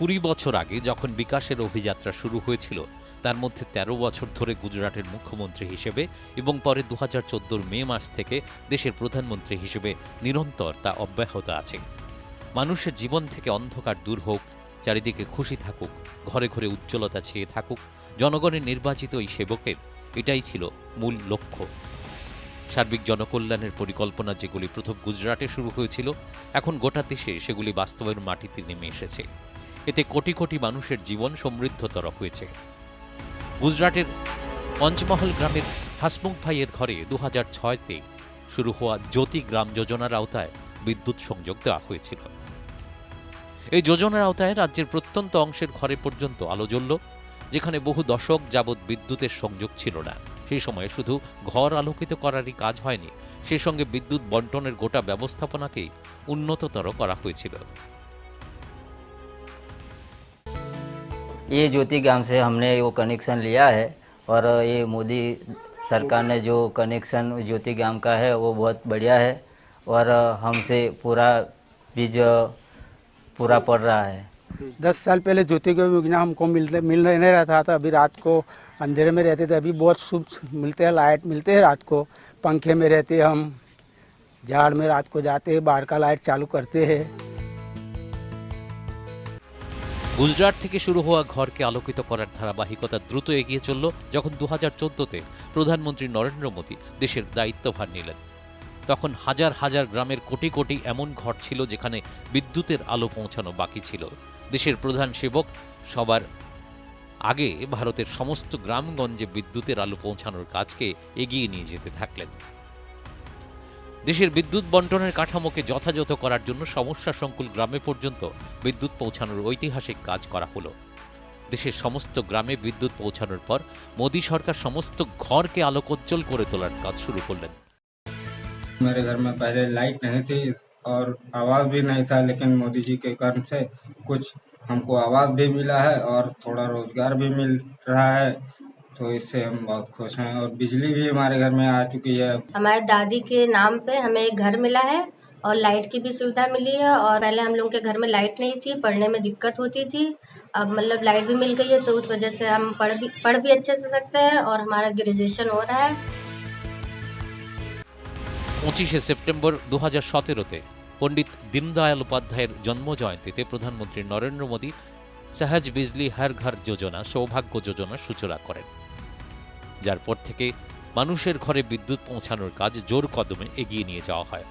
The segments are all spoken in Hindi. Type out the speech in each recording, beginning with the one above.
20 বছর আগে যখন বিকাশের অভিযাত্রা শুরু হয়েছিল, তার মধ্যে 13 বছর ধরে গুজরাটের মুখ্যমন্ত্রী হিসেবে এবং পরে 2014 মে মাস থেকে দেশের প্রধানমন্ত্রী হিসেবে নিরন্তর তা অব্যাহত আছে। মানুষের জীবন থেকে অন্ধকার দূর হোক, চারিদিকে খুশি থাকুক, ঘরে ঘরে উজ্জ্বলতা ছেয়ে থাকুক, জনগণের নির্বাচিত এই সেবকের এটাই ছিল মূল লক্ষ্য। সার্বিক জনকল্যাণের পরিকল্পনা যেগুলি প্রথম গুজরাটে শুরু হয়েছিল, এখন গোটা দেশে সেগুলি বাস্তবের মাটিতে নেমে এসেছে। এতে কোটি কোটি মানুষের জীবন সমৃদ্ধতর হয়েছে। গুজরাটের পঞ্চমহল গ্রামের হাসমুখ ভাইয়ের ঘরে 2006-তে শুরু হওয়া জ্যোতি গ্রাম যোজনার আওতায় বিদ্যুৎ সংযোগ দেওয়া হয়েছিল। এই যোজনার আওতায় রাজ্যের প্রত্যন্ত অংশের ঘরে পর্যন্ত আলো জ্বলল, যেখানে বহু দশক যাবৎ বিদ্যুতের সংযোগ ছিল না। সেই সময়ে শুধু ঘর আলোকিত করারই কাজ হয়নি, সে সঙ্গে বিদ্যুৎ বন্টনের গোটা ব্যবস্থাপনাকেই উন্নততর করা হয়েছিল। ये ज्योति ग्राम से हमने वो कनेक्शन लिया है और ये मोदी सरकार ने जो कनेक्शन ज्योति ग्राम का है वो बहुत बढ़िया है और हमसे पूरा बीज पूरा पड़ रहा है। 10 साल पहले ज्योति की योजना हमको मिल नहीं रहा था, अभी रात को अंधेरे में रहते थे, अभी बहुत शुभ मिलते हैं, लाइट मिलते हैं रात को, पंखे में रहते हम, झाड़ में रात को जाते हैं, बाहर का लाइट चालू करते हैं। গুজরাট থেকে শুরু হওয়া ঘরকে আলোকিত করার ধারাবাহিকতা দ্রুত এগিয়ে চলল যখন 2014-তে প্রধানমন্ত্রী নরেন্দ্র মোদী দেশের দায়িত্বভার নিলেন। তখন হাজার হাজার গ্রামের কোটি কোটি এমন ঘর ছিল যেখানে বিদ্যুতের আলো পৌঁছানো বাকি ছিল। দেশের প্রধান সেবক সবার আগে ভারতের সমস্ত গ্রামগঞ্জে বিদ্যুতের আলো পৌঁছানোর কাজকে এগিয়ে নিয়ে যেতে থাকলেন। দেশের বিদ্যুৎ বন্টনের কাঠামোকে যথাযথ করার জন্য সমস্যা সংকুল গ্রামে পর্যন্ত বিদ্যুৎ পৌঁছানোর ঐতিহাসিক কাজ করা হলো। দেশের সমস্ত গ্রামে বিদ্যুৎ পৌঁছানোর পর মোদী সরকার সমস্ত ঘরকে আলোকোজ্জ্বল করে তোলার কাজ শুরু করলেন। मेरे घर में पहले लाइट नहीं थी और आवाज़ भी नहीं था, लेकिन मोदी जी के कारण से कुछ हमको आवाज़ भी मिला है और थोड़ा रोजगार भी मिल रहा है, तो इससे हम बहुत खुश हैं। और बिजली भी हमारे घर में आ चुकी है। हमारे दादी के नाम पे हमें एक घर मिला है और लाइट की भी सुविधा मिली है। और पहले हम लोग के घर में लाइट नहीं थी, पढ़ने में दिक्कत होती थी, अब मतलब लाइट भी मिल गई है, तो उस वजह से हम पढ़ भी अच्छे से सकते हैं और हमारा ग्रेजुएशन हो रहा है। 25 সেপ্টেম্বর 2017-তে পণ্ডিত দীনদয়াল উপাধ্যায়ের জন্মজয়ন্তীতে প্রধানমন্ত্রী নরেন্দ্র মোদী সহজ বিজলি হর ঘর যোজনা, সৌভাগ্য যোজনার সূচনা করেন, যার পর থেকে মানুষের ঘরে বিদ্যুৎ পৌঁছানোর কাজ জোর কদমে এগিয়ে নিয়ে যাওয়া হয়।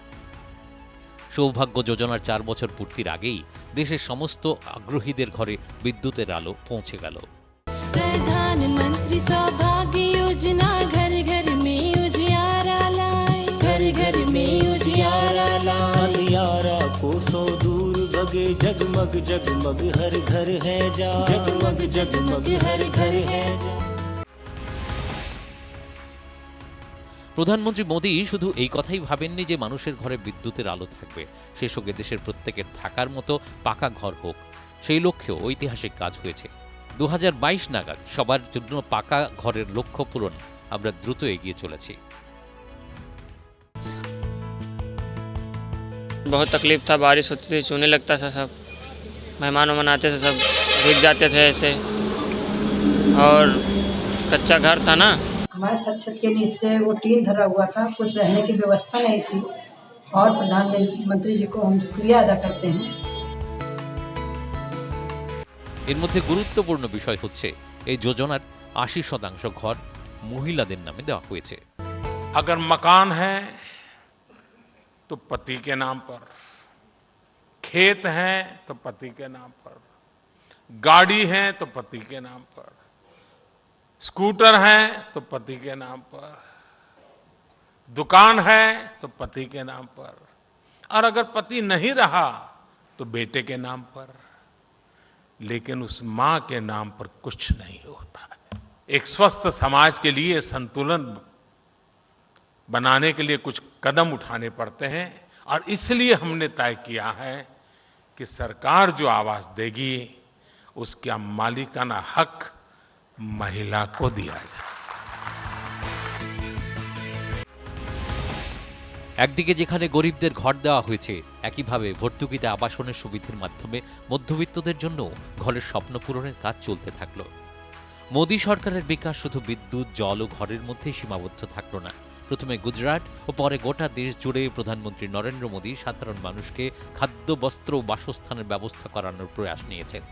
সৌভাগ্য যোজনার 4 বছর পূর্তির আগেই দেশের সমস্ত আগ্রহীদের ঘরে বিদ্যুতের আলো পৌঁছে গেল। प्रधानमंत्री सौभाग्य योजना घर घर में उजियारा लाए, घर घर में उजियारा लाए, अंधियारा कोसों दूर भगे, जगमग जगमग हर घर है जा, जगमग जगमग हर घर है जा। প্রধানমন্ত্রী মোদী শুধু এই কথাই ভাবেননি যে মানুষের ঘরে বিদ্যুতের আলো থাকবে, সে সঙ্গে দেশের প্রত্যেকের থাকার মতো পাকা ঘর হোক, সেই লক্ষ্যেও ঐতিহাসিক কাজ হয়েছে। 2022 নাগাদ সবার জন্য পাকা ঘরের লক্ষ্য পূরণ আমরা দ্রুত এগিয়ে চলেছি। बहुत तकलीफ था, बारिश होती थी, चूने लगता था, सब मेहमान आते थे, सब भीग जाते थे ऐसे, और कच्चा घर था ना। हमारे छत के नीचे वो टीन धरा हुआ था, कुछ रहने की व्यवस्था नहीं थी और प्रधानमंत्री जी को हम शुक्रिया अदा करते हैं। এর মধ্যে গুরুত্বপূর্ণ বিষয় হচ্ছে এই যোজনার 80% ঘর মহিলাদের নামে দেওয়া হয়েছে। अगर मकान है तो पति के नाम पर, खेत है तो पति के नाम पर, गाड़ी है तो पति के नाम पर, स्कूटर है तो पति के नाम पर, दुकान है तो पति के नाम पर, और अगर पति नहीं रहा तो बेटे के नाम पर, लेकिन उस मां के नाम पर कुछ नहीं होता है। एक स्वस्थ समाज के लिए संतुलन बनाने के लिए कुछ कदम उठाने पड़ते हैं, और इसलिए हमने तय किया है कि सरकार जो आवास देगी उसका मालिकाना हक महिला को दिया जाए। একদিকে যেখানে গরিবদের ঘর দেওয়া হয়েছে, একইভাবে ভর্তুকিতে আবাসনের সুবিধার মাধ্যমে মধ্যবিত্তদের জন্য ঘরের স্বপ্ন পূরণের কাজ চলতে থাকলো। মোদী সরকারের বিকাশ শুধু বিদ্যুৎ, জল ও ঘরের মধ্যেই সীমাবদ্ধ থাকলো না। প্রথমে গুজরাট ও পরে গোটা দেশ জুড়ে প্রধানমন্ত্রী নরেন্দ্র মোদী সাধারণ মানুষকে খাদ্য, বস্ত্র ও বাসস্থানের ব্যবস্থা করানোর প্রয়াস নিয়েছেন।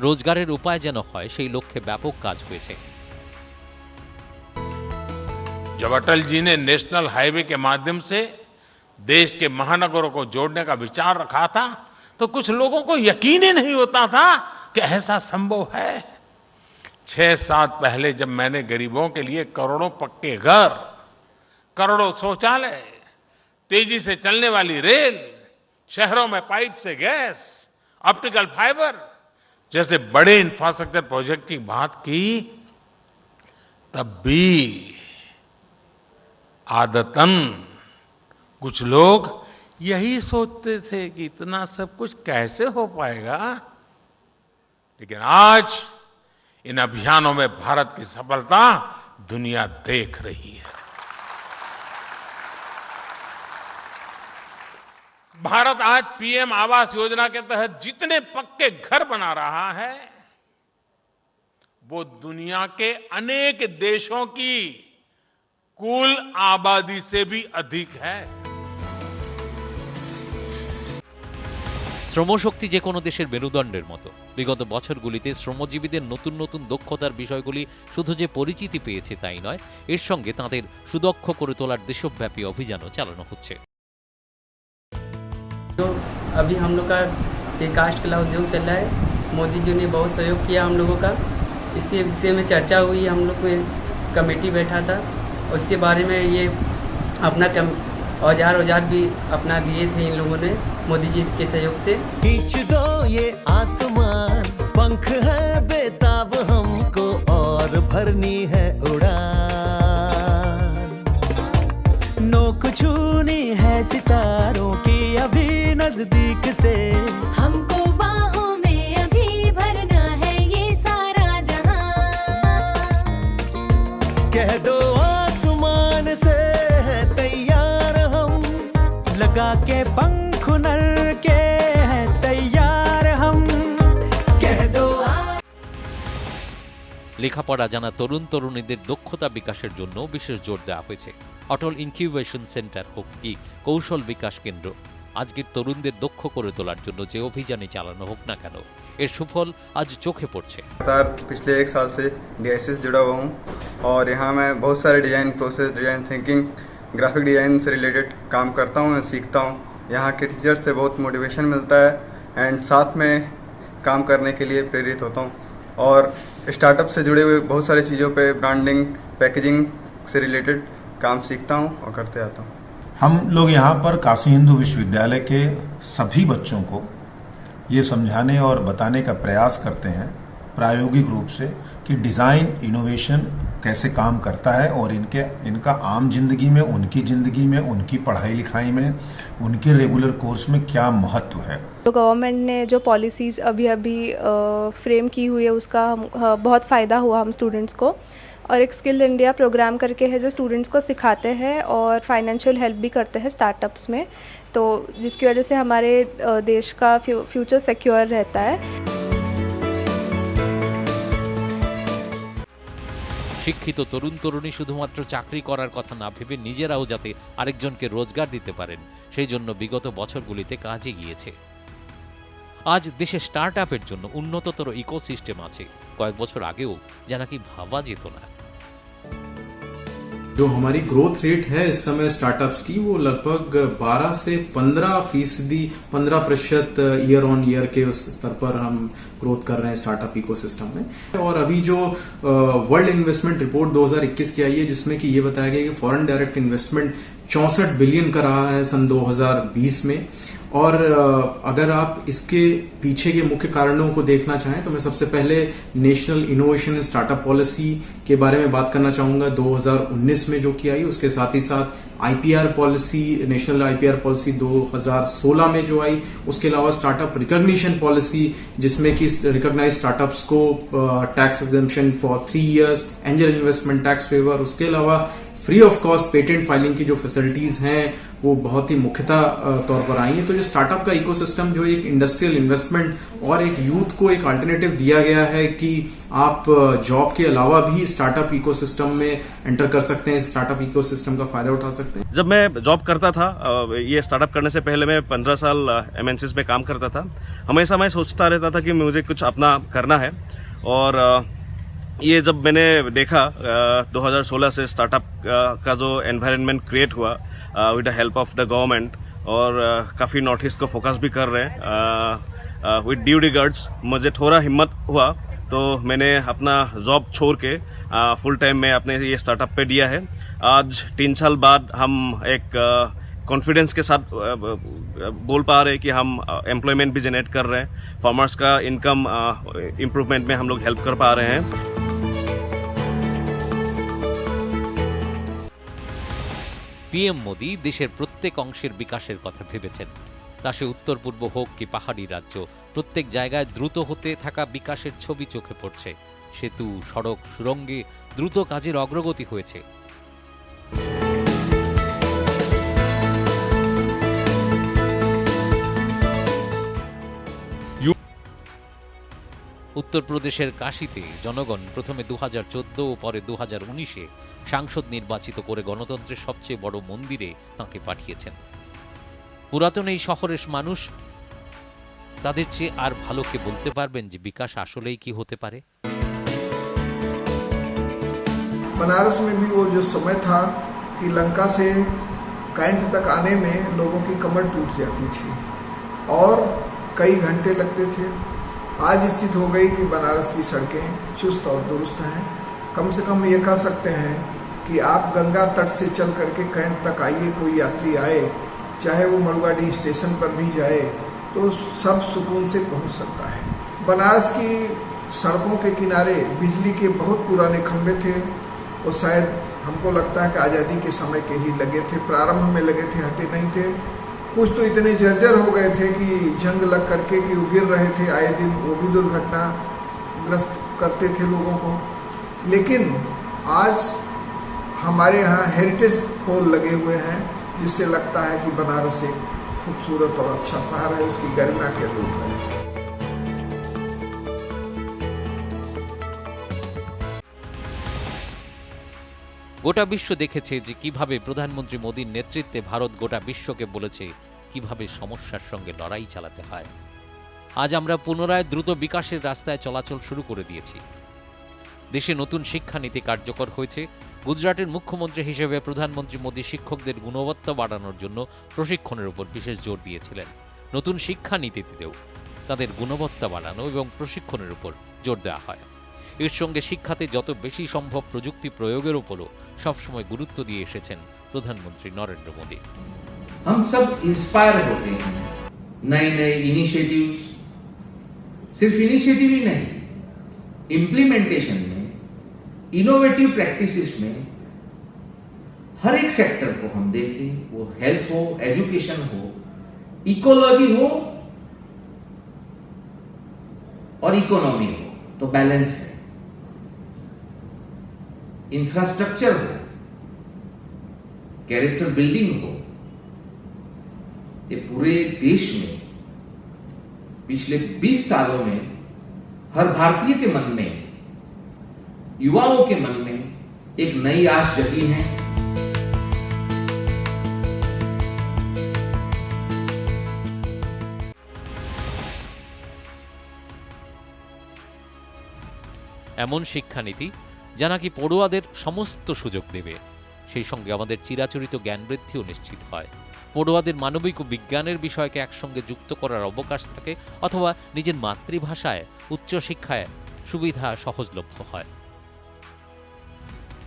রোজগারের উপায় যেন হয়, সেই লক্ষ্যে ব্যাপক কাজ হয়েছে। जब अटल जी ने नेशनल हाईवे के माध्यम से देश के महानगरों को जोड़ने का विचार रखा था, तो कुछ लोगों को यकीन ही नहीं होता था कि ऐसा संभव है। 6-7 पहले जब मैंने गरीबों के लिए करोड़ों पक्के घर, करोड़ों शौचालय, तेजी से चलने वाली रेल, शहरों में पाइप से गैस, ऑप्टिकल फाइबर जैसे बड़े इंफ्रास्ट्रक्चर प्रोजेक्ट की बात की, तब भी आदतन कुछ लोग यही सोचते थे कि इतना सब कुछ कैसे हो पाएगा। लेकिन आज इन अभियानों में भारत की सफलता दुनिया देख रही है। भारत आज पीएम आवास योजना के तहत जितने पक्के घर बना रहा है, वो दुनिया के अनेक देशों की कुल आबादी से भी अधिक है। শ্রমশক্তি যে কোনো দেশের মেরুদণ্ডের মতো। বিগত বছরগুলিতে শ্রমজীবীদের নতুন নতুন দক্ষতার বিষয়গুলি শুধু যে পরিচিতি পেয়েছে তাই নয়, এর সঙ্গে তাঁদের সুদক্ষ করে তোলার দেশব্যাপী অভিযানও চালানো হচ্ছে। जो अभी हम लोग का ये कास्ट कला उद्योग चल रहा है, मोदी जी ने बहुत सहयोग किया हम लोगों का। इसके विषय में चर्चा हुई, हम लोग में कमेटी बैठा था, उसके बारे में ये अपना औजार भी अपना दिए थे इन लोगों ने मोदी जी के सहयोग से। खींच दो ये आसमान, पंख है बेताब हमको और भरनी है उड़ान। नोक छूनी है सितारों की अभी नजदीक से, हमको बाहों में अभी भरना है ये सारा जहां। कह दो आसमान से है तैयार हम, लगा के पंख नर के हैं तैयार हम, कह दो। লেখাপড়া জানা তরুণ তরুণীদের দক্ষতা বিকাশের জন্য বিশেষ জোর দেওয়া হয়েছে। অটল ইনকিউবেশন সেন্টার হোক কি কৌশল বিকাশ কেন্দ্র, আজকের তরুণদের দক্ষ করে তোলার জন্য যে অভিযানে চালানো হোক না কেন, এর সুফল আজ চোখে পড়ছে। पिछले 1 साल से DISS जुड़ा हुआ हूँ और यहाँ मैं बहुत सारे design process, design thinking, graphic design से रिलेटेड काम करता हूँ, सीखता हूँ। यहाँ के टीचर से बहुत मोटिवेशन मिलता है एंड साथ में काम करने के लिए प्रेरित होता हूँ। और स्टार्टअप से जुड़े हुए बहुत सारी चीज़ों पे, ब्रांडिंग, पैकेजिंग से रिलेटेड काम सीखता हूँ और करते आता हूँ। हम लोग यहाँ पर काशी हिंदू विश्वविद्यालय के सभी बच्चों को ये समझाने और बताने का प्रयास करते हैं प्रायोगिक रूप से कि डिज़ाइन इनोवेशन कैसे काम करता है और इनका आम जिंदगी में, उनकी जिंदगी में, उनकी पढ़ाई लिखाई में, उनके रेगुलर कोर्स में क्या महत्व है। तो गवर्नमेंट ने जो पॉलिसीज़ अभी फ्रेम की हुई है उसका बहुत फ़ायदा हुआ हम स्टूडेंट्स को। और एक स्किल इंडिया प्रोग्राम करके है जो स्टूडेंट्स को सिखाते हैं और फाइनेंशियल हेल्प भी करते हैं स्टार्टअप्स में, तो जिसकी वजह से हमारे देश का फ्यूचर सिक्योर रहता है। শিক্ষিত তরুণ তরুণী শুধুমাত্র চাকরি করার কথা না ভেবে নিজেরাও যাতে আরেকজনকে রোজগার দিতে পারেন, সেই জন্য বিগত বছরগুলিতে কাজে গিয়েছে। আজ দেশে স্টার্ট আপের জন্য উন্নততর ইকোসিস্টেম আছে, কয়েক বছর আগেও যা নাকি ভাবা যেত না। जो हमारी ग्रोथ रेट है इस समय स्टार्टअप्स की, वो लगभग 12 से 15% ईयर ऑन ईयर के उस स्तर पर हम ग्रोथ कर रहे हैं स्टार्टअप इकोसिस्टम में। और अभी जो वर्ल्ड इन्वेस्टमेंट रिपोर्ट 2021 की आई है, जिसमें कि ये बताया गया कि फॉरेन डायरेक्ट इन्वेस्टमेंट 64 बिलियन का रहा है सन 2020 में। और अगर आप इसके पीछे के मुख्य कारणों को देखना चाहें तो मैं सबसे पहले national innovation and startup policy के बारे में बात करना चाहूंगा 2019 में जो की आई, उसके साथ ही साथ IPR policy, national IPR policy 2016 में जो आई, उसके अलावा स्टार्टअप रिकॉग्निशन पॉलिसी जिसमें कि रिकॉग्नाइज स्टार्टअप्स को tax exemption for 3 years, angel investment tax favour, उसके अलावा free of cost patent filing की जो फैसिलिटीज हैं वो बहुत ही मुख्यतः तौर पर आई है। तो जो स्टार्टअप का इकोसिस्टम जो एक इंडस्ट्रियल इन्वेस्टमेंट और एक यूथ को एक अल्टरनेटिव दिया गया है कि आप जॉब के अलावा भी स्टार्टअप इकोसिस्टम में एंटर कर सकते हैं, स्टार्टअप इकोसिस्टम का फायदा उठा सकते हैं। जब मैं जॉब करता था, ये स्टार्टअप करने से पहले मैं 15 साल एमएनसीज में काम करता था। हमेशा मैं सोचता रहता था कि मुझे कुछ अपना करना है, और ये जब मैंने देखा 2016 से स्टार्टअप का जो एनवायरनमेंट क्रिएट हुआ with the help of the government, और काफ़ी नॉर्थ ईस्ट को फोकस भी कर रहे हैं विद ड्यू रिगार्ड्स, मुझे थोड़ा हिम्मत हुआ तो मैंने अपना जॉब छोड़ के फुल टाइम में अपने ये स्टार्टअप पे दिया है। आज 3 साल बाद हम एक कॉन्फिडेंस के साथ बोल पा रहे हैं कि हम एम्प्लॉयमेंट भी जनरेट कर रहे हैं, फार्मर्स का इनकम इम्प्रूवमेंट में हम लोग हेल्प कर पा रहे हैं। পিএম মোদি দেশের প্রত্যেক অংশের বিকাশের কথা ভেবেছেন। তা সে উত্তর পূর্ব হোক কি পাহাড়ি রাজ্য, প্রত্যেক জায়গায় দ্রুত হতে থাকা বিকাশের ছবি চোখে পড়ছে। সেতু, সড়ক, সুড়ঙ্গে দ্রুত কাজের অগ্রগতি হয়েছে। উত্তরপ্রদেশের কাশীতে জনগণ প্রথমে 2014 ও পরে 2019-এ সাংসদ নির্বাচিত করে গণতন্ত্রের সবচেয়ে বড় মন্দিরে তাঁকে পাঠিয়েছেন। পুরাতন এই শহরের মানুষ তাদের চেয়ে আর ভালো কে বলতে পারবেন যে বিকাশ আসলেই কি হতে পারে? बनारस में भी वो जो समय था कि लंका से कैंट तक आने में लोगों की कमर टूट जाती थी और कई घंटे लगते थे। आज स्थिति हो गई कि बनारस की सड़कें चुस्त और दुरुस्त हैं। कम से कम ये कह सकते हैं कि आप गंगा तट से चल करके कैंट तक आइए, कोई यात्री आए, चाहे वो मड़ुआडीह स्टेशन पर भी जाए तो सब सुकून से पहुंच सकता है। बनारस की सड़कों के किनारे बिजली के बहुत पुराने खंभे थे, वो शायद हमको लगता है कि आज़ादी के समय के ही लगे थे, प्रारंभ में लगे थे, हटे नहीं थे। कुछ तो इतने जर्जर हो गए थे कि जंग लग करके कि वो गिर रहे थे आए दिन, वो भी दुर्घटनाग्रस्त करते थे लोगों को। लेकिन आज हमारे यहाँ हेरिटेज पोल लगे हुए हैं, जिससे लगता है कि बनारस एक खूबसूरत और अच्छा शहर है, उसकी गरिमा के रूप है। গোটা বিশ্ব দেখেছে যে কিভাবে প্রধানমন্ত্রী মোদীর নেতৃত্বে ভারত গোটা বিশ্বকে বলেছে কিভাবে সমস্যার সঙ্গে লড়াই চালাতে হয়। আজ আমরা পুনরায় দ্রুত বিকাশের রাস্তায় চলাচল শুরু করে দিয়েছি। দেশে নতুন শিক্ষানীতি কার্যকর হয়েছে। গুজরাটের মুখ্যমন্ত্রী হিসেবে প্রধানমন্ত্রী মোদী শিক্ষকদের গুণবত্তা বাড়ানোর জন্য প্রশিক্ষণের উপর বিশেষ জোর দিয়েছিলেন। নতুন শিক্ষানীতিতেও তাদের গুণবত্তা বাড়ানো এবং প্রশিক্ষণের উপর জোর দেওয়া হয়। এর সঙ্গে শিক্ষাতে যত বেশি সম্ভব প্রযুক্তি প্রয়োগের উপরও সবসময় গুরুত্ব দিয়ে এসেছেন প্রধানমন্ত্রী নরেন্দ্র মোদী। हम सब इंस्पायर होते हैं नए नए इनिशिएटिव्स, सिर्फ इनिशिएटिव ही नहीं, इम्प्लीमेंटेशन में, इनोवेटिव प्रैक्टिसेस में हर एक सेक्टर को हम देखें, वो हेल्थ हो, एजुकेशन हो, इकोलॉजी हो और इकोनॉमी हो, तो बैलेंस है। इंफ्रास्ट्रक्चर हो, कैरेक्टर बिल्डिंग हो, ये पूरे देश में पिछले 20 सालों में हर भारतीय के मन में, युवाओं के मन में एक नई आश जगी है। এমন শিক্ষানীতি যা নাকি পড়ুয়াদের সমস্ত সুযোগ দেবে, সেই সঙ্গে আমাদের চিরাচরিত জ্ঞান বৃদ্ধিও নিশ্চিত হয়। পড়ুয়াদের মানবিক ও বিজ্ঞানের বিষয়কে একসঙ্গে যুক্ত করার অবকাশ থাকে, অথবা নিজের মাতৃভাষায় উচ্চশিক্ষায় সুবিধা সহজলভ্য হয়।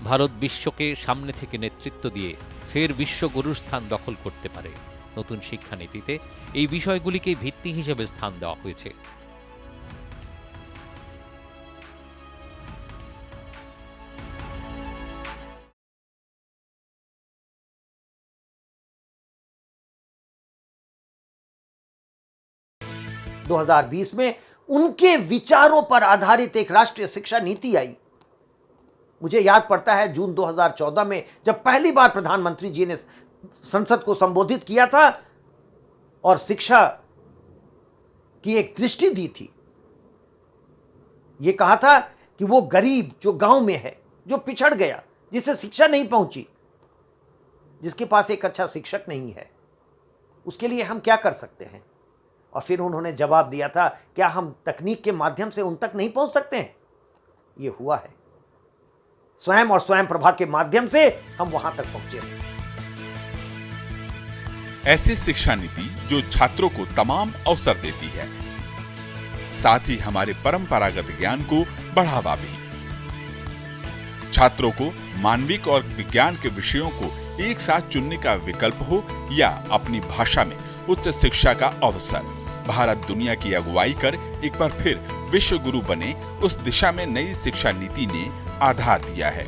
ভারত বিশ্বকে সামনে থেকে নেতৃত্ব দিয়ে ফের বিশ্বগুরুর স্থান দখল করতে পারে। নতুন শিক্ষানীতিতে এই বিষয়গুলিকে ভিত্তি হিসেবে স্থান দেওয়া হয়েছে। दो 2020 में उनके विचारों पर आधारित एक राष्ट्रीय शिक्षा नीति आई मुझे याद पड़ता है जून 2014 में जब पहली बार प्रधानमंत्री जी ने संसद को संबोधित किया था और शिक्षा की एक दृष्टि दी थी। ये कहा था कि वो गरीब जो गांव में है, जो पिछड़ गया, जिसे शिक्षा नहीं पहुंची, जिसके पास एक अच्छा शिक्षक नहीं है, उसके लिए हम क्या कर सकते हैं। और फिर उन्होंने जवाब दिया था, क्या हम तकनीक के माध्यम से उन तक नहीं पहुंच सकते हैं? ये हुआ है, स्वयं और स्वयं प्रभा के माध्यम से हम वहां तक पहुंचे हैं। ऐसी शिक्षा नीति जो छात्रों को तमाम अवसर देती है, साथ ही हमारे परंपरागत ज्ञान को बढ़ावा भी। छात्रों को मानविक और विज्ञान के विषयों को एक साथ चुनने का विकल्प हो या अपनी भाषा में उच्च शिक्षा का अवसर। भारत दुनिया की अगुवाई कर एक बार फिर विश्व गुरु बने, उस दिशा में नई शिक्षा नीति ने आधार दिया है।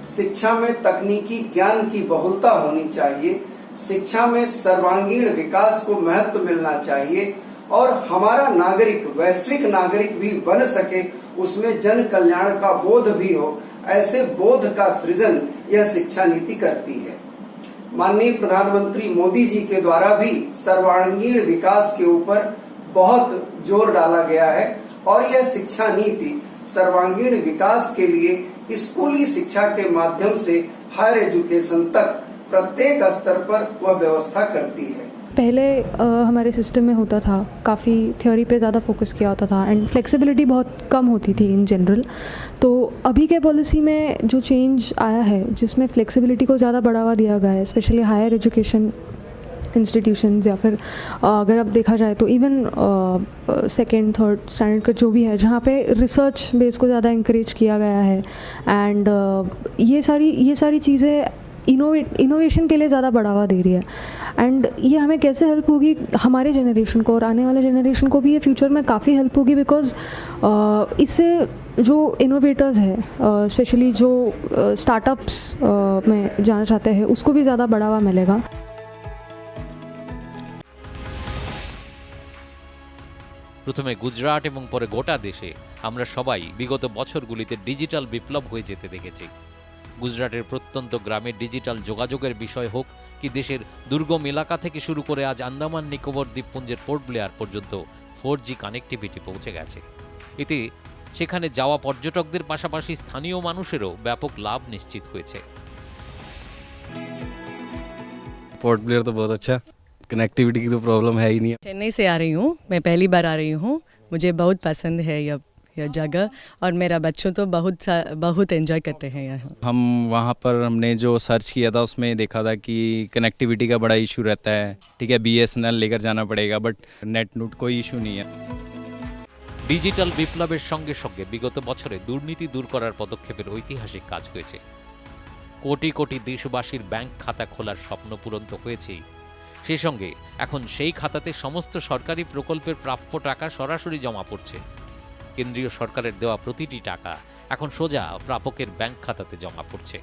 शिक्षा में तकनीकी ज्ञान की बहुलता होनी चाहिए, शिक्षा में सर्वांगीण विकास को महत्व मिलना चाहिए और हमारा नागरिक वैश्विक नागरिक भी बन सके, उसमें जन कल्याण का बोध भी हो, ऐसे बोध का सृजन यह शिक्षा नीति करती है। माननीय प्रधानमंत्री मोदी जी के द्वारा भी सर्वांगीण विकास के ऊपर बहुत जोर डाला गया है और यह शिक्षा नीति सर्वांगीण विकास के लिए स्कूली शिक्षा के माध्यम से हायर एजुकेशन तक प्रत्येक स्तर पर वह व्यवस्था करती है। पहले हमारे सिस्टम में होता था, काफ़ी थ्योरी पे ज़्यादा फोकस किया होता था एंड फ्लेक्सिबिलिटी बहुत कम होती थी इन जनरल। तो अभी के पॉलिसी में जो चेंज आया है, जिसमें फ्लेक्सिबिलिटी को ज़्यादा बढ़ावा दिया गया है, स्पेशली हायर एजुकेशन इंस्टीट्यूशंस या फिर अगर अब देखा जाए तो इवन सेकेंड थर्ड स्टैंडर्ड का जो भी है, जहाँ पे रिसर्च बेस को ज़्यादा इंकरेज किया गया है एंड ये सारी चीज़ें इनोवेशन के लिए ज़्यादा बढ़ावा दे रही है। एंड ये हमें कैसे हेल्प होगी, हमारे जनरेशन को और आने वाले जनरेशन को भी ये फ्यूचर में काफ़ी हेल्प होगी, बिकॉज इससे जो इनोवेटर्स है, स्पेशली जो स्टार्टअप्स में जाना चाहते हैं, उसको भी ज़्यादा बढ़ावा मिलेगा। প্রথমে গুজরাট এবং পরে গোটা দেশে আমরা সবাই বিগত বছরগুলিতে ডিজিটাল বিপ্লব হয়ে যেতে দেখেছি। গুজরাটের প্রত্যন্ত গ্রামে ডিজিটাল যোগাযোগের বিষয় হোক কি দেশের দুর্গম এলাকা থেকে শুরু করে আজ আন্দামান নিকোবর দ্বীপপুঞ্জের পোর্ট ব্লেয়ার পর্যন্ত 4G কানেক্টিভিটি পৌঁছে গেছে। এতে সেখানে যাওয়া পর্যটকদের পাশাপাশি স্থানীয় মানুষেরও ব্যাপক লাভ নিশ্চিত হয়েছে। पोर्ट ब्लेयर तो बहुत अच्छा, कनेक्टिविटी की तो प्रॉब्लम है ही नहीं। चेन्नई से आ रही हूँ, मैं पहली बार आ रही हूँ, मुझे बहुत पसंद है यह जगह और मेरा बच्चों तो बहुत एंजॉय करते हैं यहाँ। हम वहाँ पर हमने जो सर्च किया था उसमें देखा था कि कनेक्टिविटी का बड़ा इशू रहता है। ठीक है, BSNL लेकर जाना पड़ेगा, बट नेट नूट कोई इशू नहीं है। ডিজিটাল বিপ্লবের সঙ্গে সঙ্গে বিগত বছরে দুর্নীতি দূর করার পদক্ষেপের ঐতিহাসিক কাজ হয়েছে। কোটি কোটি দেশবাসীর ব্যাংক খাতা খোলার স্বপ্ন পূরণ তো হয়েছেই, সেই সঙ্গে এখন সেই খাতাতে সমস্ত সরকারি প্রকল্পের প্রাপ্য টাকা সরাসরি জমা পড়ছে। কেন্দ্রীয় সরকারের দেওয়া প্রতিটি টাকা এখন সোজা প্রাপকের ব্যাংক খাতাতে জমা পড়ছে।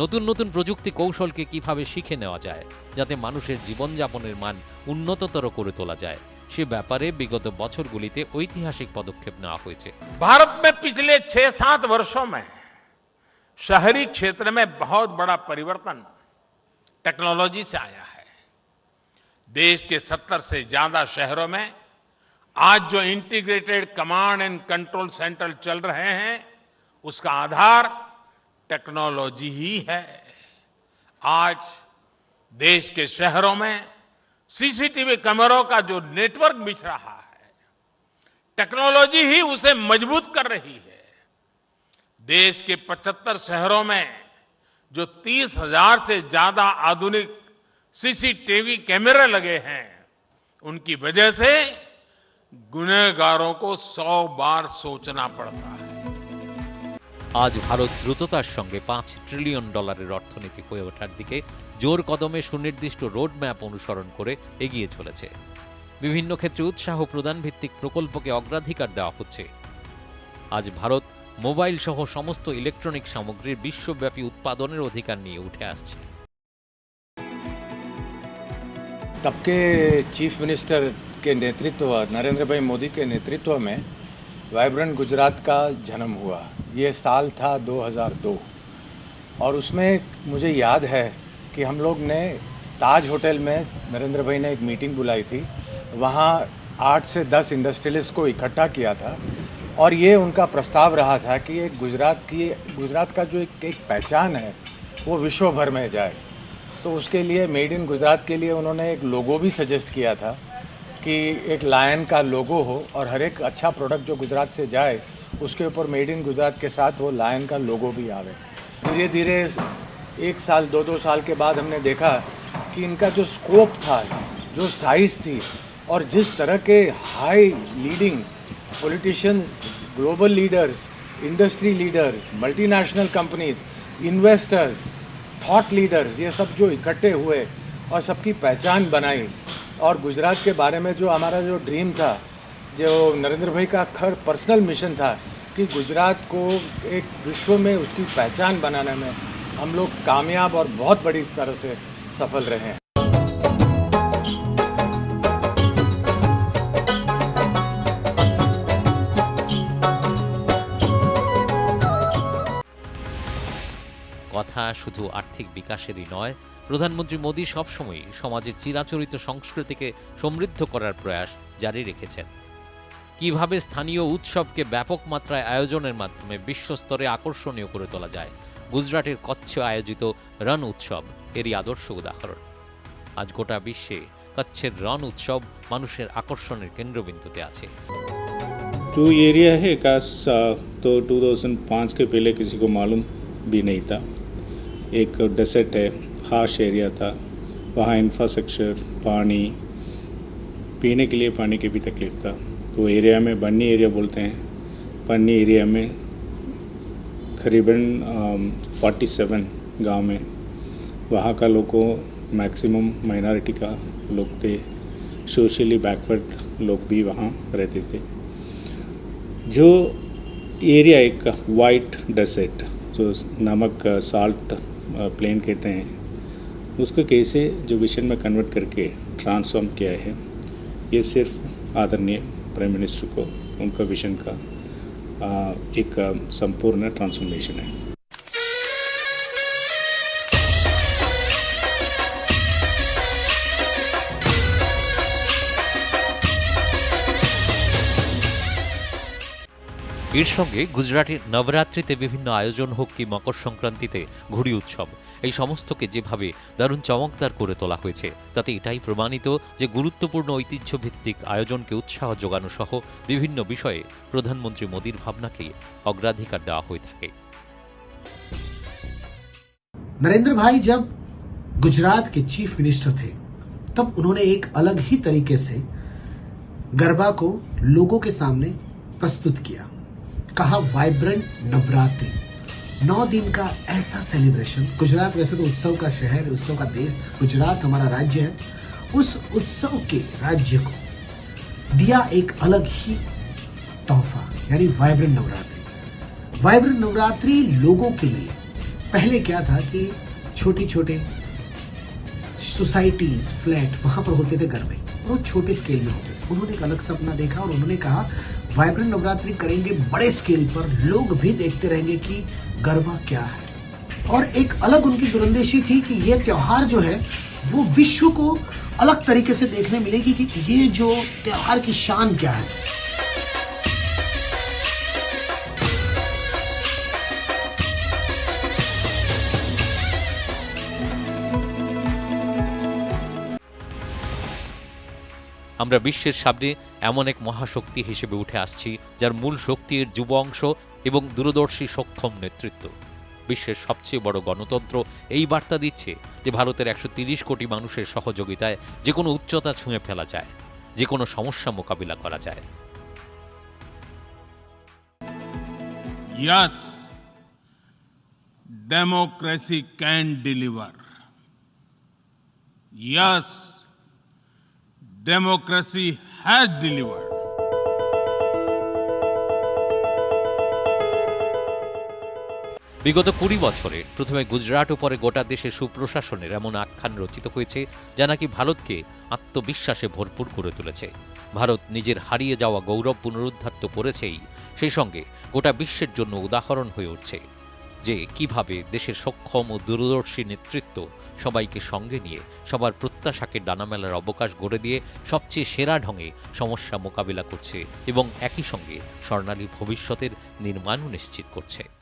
নতুন নতুন প্রযুক্তি কৌশলকে কিভাবে শিখে নেওয়া যায় যাতে মানুষের জীবনযাপনের মান উন্নততর করে তোলা যায়, সে ব্যাপারে বিগত বছরগুলিতে ঐতিহাসিক পদক্ষেপ নেওয়া হয়েছে। भारत में पिछले 6-7 वर्षों में शहरी क्षेत्र में बहुत बड़ा परिवर्तन टेक्नोलॉजी से आया है। देश के 70 से ज्यादा शहरों में आज जो integrated command and control centre चल रहे हैं, उसका आधार टेक्नोलॉजी ही है। आज देश के शहरों में सीसीटीवी कैमरों का जो नेटवर्क बिछ रहा है, टेक्नोलॉजी ही उसे मजबूत कर रही है। देश के 75 शहरों में जो 30,000 से ज्यादा आधुनिक सीसीटीवी कैमरे लगे हैं, उनकी वजह से गुनहगारों को 100 बार सोचना पड़ता है। আজ ভারত দ্রুততার সঙ্গে $5 ট্রিলিয়ন অর্থনীতি হয়ে ওঠার দিকে জোর কদমে সুনির্দিষ্ট রোড ম্যাপ অনুসরণ করে এগিয়ে চলেছে। বিভিন্ন ক্ষেত্রে উৎসাহ প্রদান ভিত্তিক প্রকল্পকে অগ্রাধিকার দেওয়া হচ্ছে। আজ ভারত মোবাইল সহ সমস্ত ইলেকট্রনিক সামগ্রীর বিশ্বব্যাপী উৎপাদনের অধিকার নিয়ে উঠে আসছে। तब के चीफ मिनिस्टर के नेतृत्व, नरेंद्र भाई मोदी के नेतृत्व में वाइब्रेंट गुजरात का जन्म हुआ। ये साल था 2002 और उसमें मुझे याद है कि हम लोग ने ताज होटल में नरेंद्र भाई ने एक मीटिंग बुलाई थी। वहाँ 8 से 10 इंडस्ट्रियलिस्ट को इकट्ठा किया था और ये उनका प्रस्ताव रहा था कि एक गुजरात का जो एक पहचान है वो विश्व भर में जाए। तो उसके लिए मेड इन गुजरात के लिए उन्होंने एक लोगो भी सजेस्ट किया था कि एक लायन का लोगो हो और हर एक अच्छा प्रोडक्ट जो गुजरात से जाए उसके ऊपर मेड इन गुजरात के साथ वो लायन का लोगो भी आवे। धीरे धीरे 1 साल 2 साल के बाद हमने देखा कि इनका जो स्कोप था, जो साइज़ थी और जिस तरह के high leading politicians, global leaders, industry leaders, multinational companies, investors, thought leaders, ये सब जो इकट्ठे हुए और सबकी पहचान बनाई और गुजरात के बारे में जो हमारा जो ड्रीम था, जो नरेंद्र भाई का पर्सनल मिशन था कि गुजरात को एक विश्व में उसकी पहचान बनाने में हम लोग कामयाब और बहुत बड़ी तरह से सफल रहे हैं। কথা শুধু আর্থিক বিকাশেরই নয়, প্রধানমন্ত্রী মোদী সবসময় সমাজের চিরাচরিত সংস্কৃতিকে সমৃদ্ধ করার প্রয়াস জারি রেখেছেন। কিভাবে স্থানীয় উৎসবকে ব্যাপক মাত্রায় আয়োজনের মাধ্যমে বিশ্বস্তরে আকর্ষণীয় করে তোলা যায়, গুজরাটের কচ্ছে আয়োজিত রণ উৎসব এরই আদর্শ উদাহরণ। আজ গোটা বিশ্বে কচ্ছের রণ উৎসব মানুষের আকর্ষণের কেন্দ্রবিন্দুতে আছে। जो एरिया है काश तो 2005 के पहले किसी को मालूम भी नहीं था। एक डेसर्ट है, हार्श एरिया था, वहाँ इंफ्रास्ट्रक्चर, पानी, पीने के लिए पानी की भी तकलीफ था। वो एरिया में बन्नी एरिया बोलते हैं, बन्नी एरिया में करीबन 47 गांव में वहाँ का लोगों मैक्सिमम माइनॉरिटी का लोग थे, सोशली बैकवर्ड लोग भी वहाँ रहते थे। जो एरिया एक वाइट डेसर्ट जो नमक साल्ट प्लेन कहते हैं, उसको कैसे जो विजन में कन्वर्ट करके ट्रांसफॉर्म किया है, ये सिर्फ आदरणीय प्राइम मिनिस्टर को उनका विजन का एक संपूर्ण ट्रांसफॉर्मेशन है। এর সঙ্গে গুজরাটের নবরাত্রিতে বিভিন্ন আয়োজন হোক কি মকর সংক্রান্তিতে ঘুড়ি উৎসব, এই সমস্তকে যেভাবে দারুণ চমকদার করে তোলা হয়েছে তাতে এটাই প্রমাণিত যে গুরুত্বপূর্ণ ঐতিহ্যভিত্তিক আয়োজনকে উৎসাহ যোগানো সহ বিভিন্ন বিষয়ে প্রধানমন্ত্রী মোদীর ভাবনাকে অগ্রাধিকার দেওয়া হয়ে থাকে। नरेंद्र भाई जब गुजरात के चीफ मिनिस्टर थे तब उन्होंने एक अलग ही तरीके से गरबा को लोगों के सामने प्रस्तुत किया। कहा वाइब्रेंट नवरात्रि, 9 दिन का ऐसा सेलिब्रेशन। गुजरात वैसे तो उत्सव का शहर, उत्सव का देश, गुजरात हमारा राज्य है। उस उत्सव के राज्य को दिया एक अलग ही तोहफा, यानी वाइब्रेंट नवरात्रि। वाइब्रेंट नवरात्रि लोगों के लिए पहले क्या था कि छोटी छोटे सोसाइटीज, फ्लैट, वहां पर होते थे गरबे, वो छोटे स्केल में होते थे। उन्होंने एक अलग सपना देखा और उन्होंने कहा वाइब्रेंट नवरात्रि करेंगे बड़े स्केल पर, लोग भी देखते रहेंगे कि गरबा क्या है। और एक अलग उनकी दूरंदेशी थी कि ये त्योहार जो है वो विश्व को अलग तरीके से देखने मिलेगी कि ये जो त्योहार की शान क्या है। আমরা বিশ্বের সামনে এমন এক মহাশক্তি হিসেবে উঠে আসছি যার মূল শক্তি এর যুব অংশ এবং দূরদর্শী সক্ষম নেতৃত্ব। বিশ্বের সবচেয়ে বড় গণতন্ত্র এই বার্তা দিচ্ছে যে ভারতের 130 কোটি মানুষের সহযোগিতায় যে কোনো উচ্চতা ছুঁয়ে ফেলা যায়, যে কোনো সমস্যা মোকাবিলা করা যায়। Yes, democracy can deliver. Yes, democracy has delivered. বিগত 20 বছরে প্রথমে গুজরাট ও পরে গোটা দেশে সুপ্রশাসনের এমন আখ্যান রচিত হয়েছে যা নাকি ভারতকে আত্মবিশ্বাসে ভরপুর করে তুলেছে। ভারত নিজের হারিয়ে যাওয়া গৌরব পুনরুদ্ধার তো করেছেই, সেই সঙ্গে গোটা বিশ্বের জন্য উদাহরণ হয়ে উঠছে যে কিভাবে দেশের সক্ষম ও দূরদর্শী নেতৃত্ব সবাইকে সঙ্গে নিয়ে সবার প্রত্যাশাকে ডানা মেলার অবকাশ গড়ে দিয়ে সবচেয়ে সেরা ঢঙে সমস্যা মোকাবিলা করছে এবং একই সঙ্গে স্বর্ণালী ভবিষ্যতের নির্মাণও নিশ্চিত করছে।